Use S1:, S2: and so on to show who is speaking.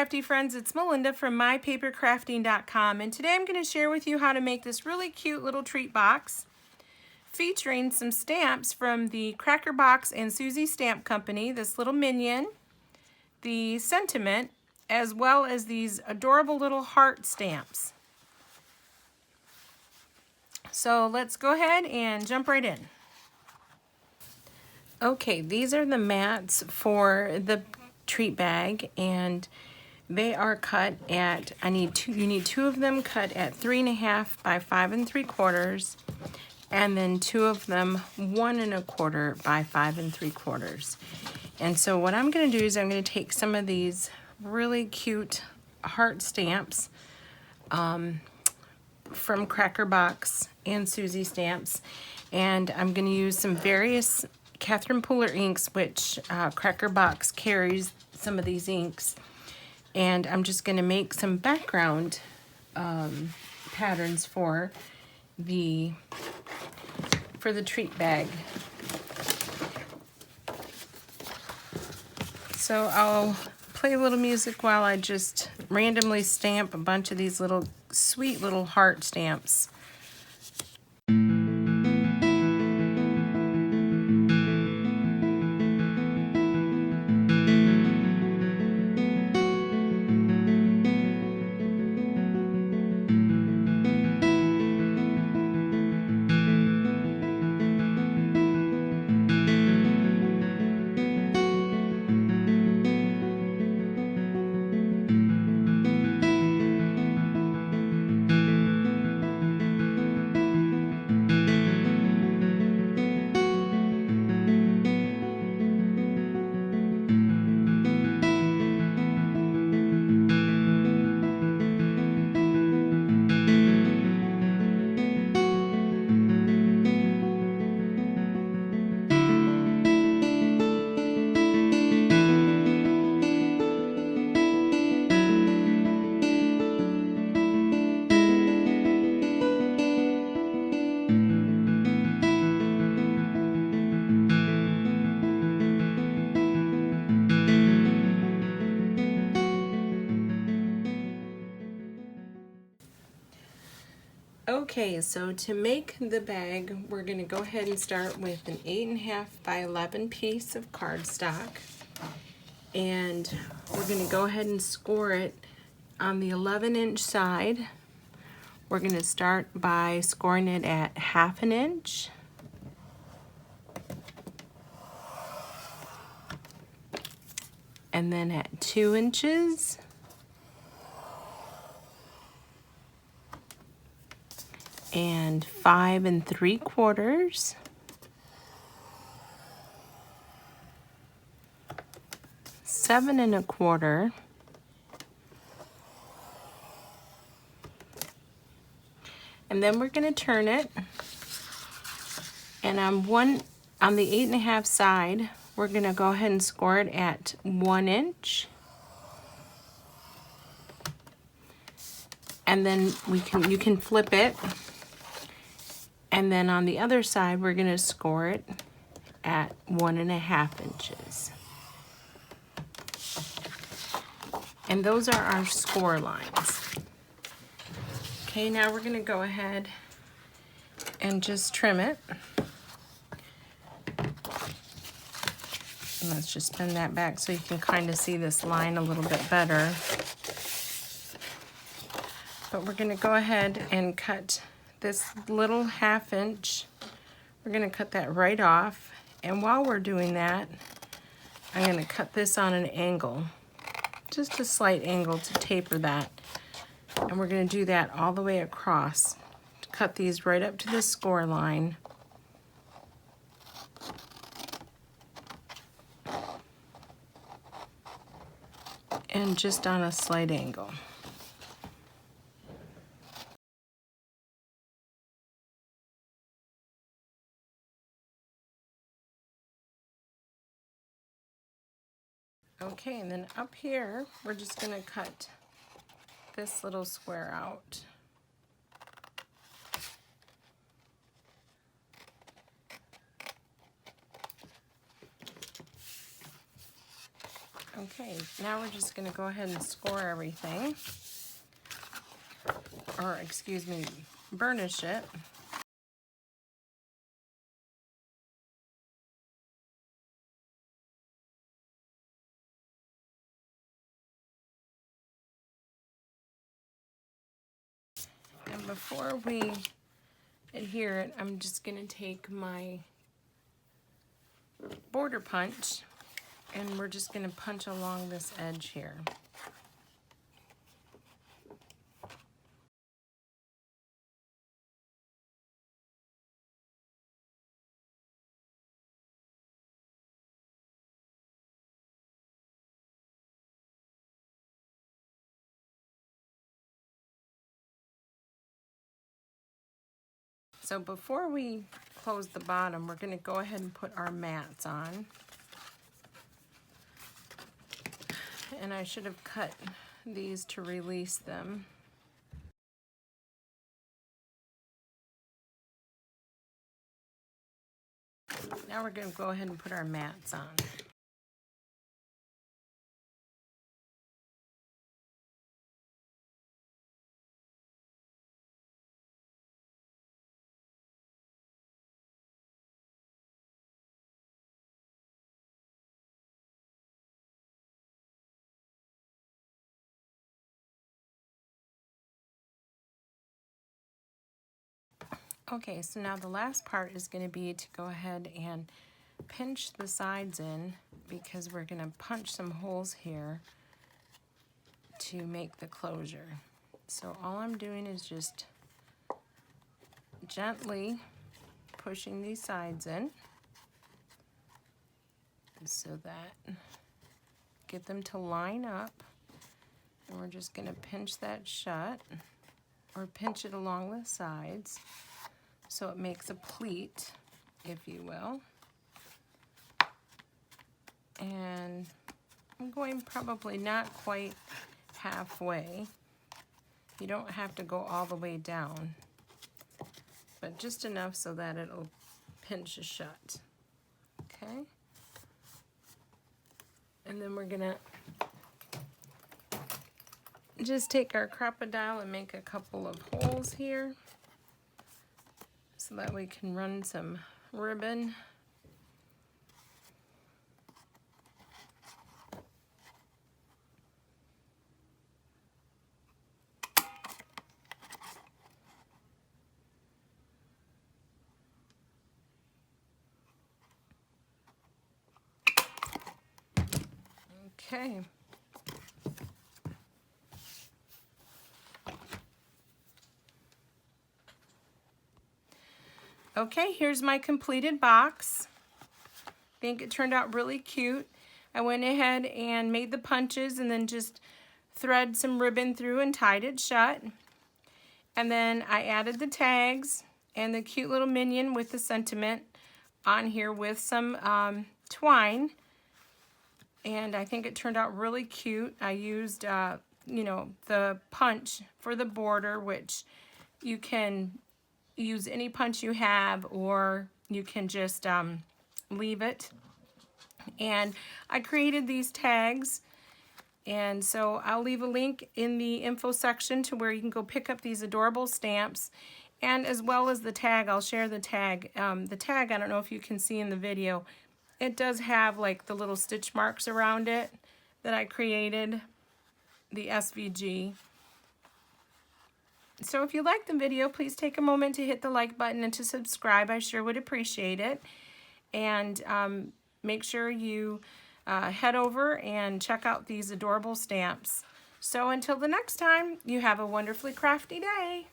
S1: crafty friends, it's Melinda from mypapercrafting.com, and today I'm going to share with you how to make this really cute little treat box featuring some stamps from the Cracker Box and Susie Stamp Company, this little minion, the sentiment, as well as these adorable little heart stamps. So let's go ahead and jump right in. Okay, these are the mats for the treat bag, and they are cut at, you need two of them cut at 3.5 by 5 3/4, and then two of them 1 1/4 by 5 3/4. And so what I'm going to do is I'm going to take some of these really cute heart stamps from Cracker Box and Susie Stamps, and I'm going to use some various Catherine Pooler inks, which Cracker Box carries some of these inks, and I'm just going to make some background patterns for the treat bag. So I'll play a little music while I just randomly stamp a bunch of these little sweet little heart stamps. Okay, so to make the bag, we're going to go ahead and start with an 8.5 by 11 piece of cardstock, and we're going to go ahead and score it on the 11-inch side. We're going to start by scoring it at 1/2 inch, and then at 2 inches, and 5 3/4, seven 1/4, and then we're going to turn it, and on the 8.5 side, we're going to go ahead and score it at 1 inch, and then you can flip it. And then on the other side, we're going to score it at 1.5 inches. And those are our score lines. Okay, now we're going to go ahead and just trim it. And let's just bend that back so you can kind of see this line a little bit better. But we're going to go ahead and cut this little 1/2 inch. We're going to cut that right off, and while we're doing that, I'm going to cut this on an angle, just a slight angle to taper that, and we're going to do that all the way across. Cut these right up to the score line, and just on a slight angle. Okay, and then up here, we're just going to cut this little square out. Okay, now we're just going to go ahead and score everything, or excuse me, burnish it. And before we adhere it, I'm just going to take my border punch and we're just going to punch along this edge here. So before we close the bottom, we're going to go ahead and put our mats on. And I should have cut these to release them. Now we're going to go ahead and put our mats on. Okay, so now the last part is going to be to go ahead and pinch the sides in, because we're going to punch some holes here to make the closure. So all I'm doing is just gently pushing these sides in so that get them to line up, and we're just going to pinch that shut, or pinch it along the sides so it makes a pleat, if you will. And I'm going probably not quite halfway. You don't have to go all the way down, but just enough so that it'll pinch shut. Okay? And then we're gonna just take our crocodile and make a couple of holes here so that we can run some ribbon. Okay. Okay, here's my completed box. I think it turned out really cute. I went ahead and made the punches and then just thread some ribbon through and tied it shut. And then I added the tags and the cute little minion with the sentiment on here with some twine. And I think it turned out really cute. I used, you know, the punch for the border, which you can use any punch you have, or you can just leave it. And I created these tags, and so I'll leave a link in the info section to where you can go pick up these adorable stamps, and as well as the tag. I'll share the tag. The tag, I don't know if you can see in the video, it does have like the little stitch marks around it that I created, the SVG. So if you liked the video, please take a moment to hit the like button and to subscribe. I sure would appreciate it. And make sure you head over and check out these adorable stamps. So until the next time, you have a wonderfully crafty day.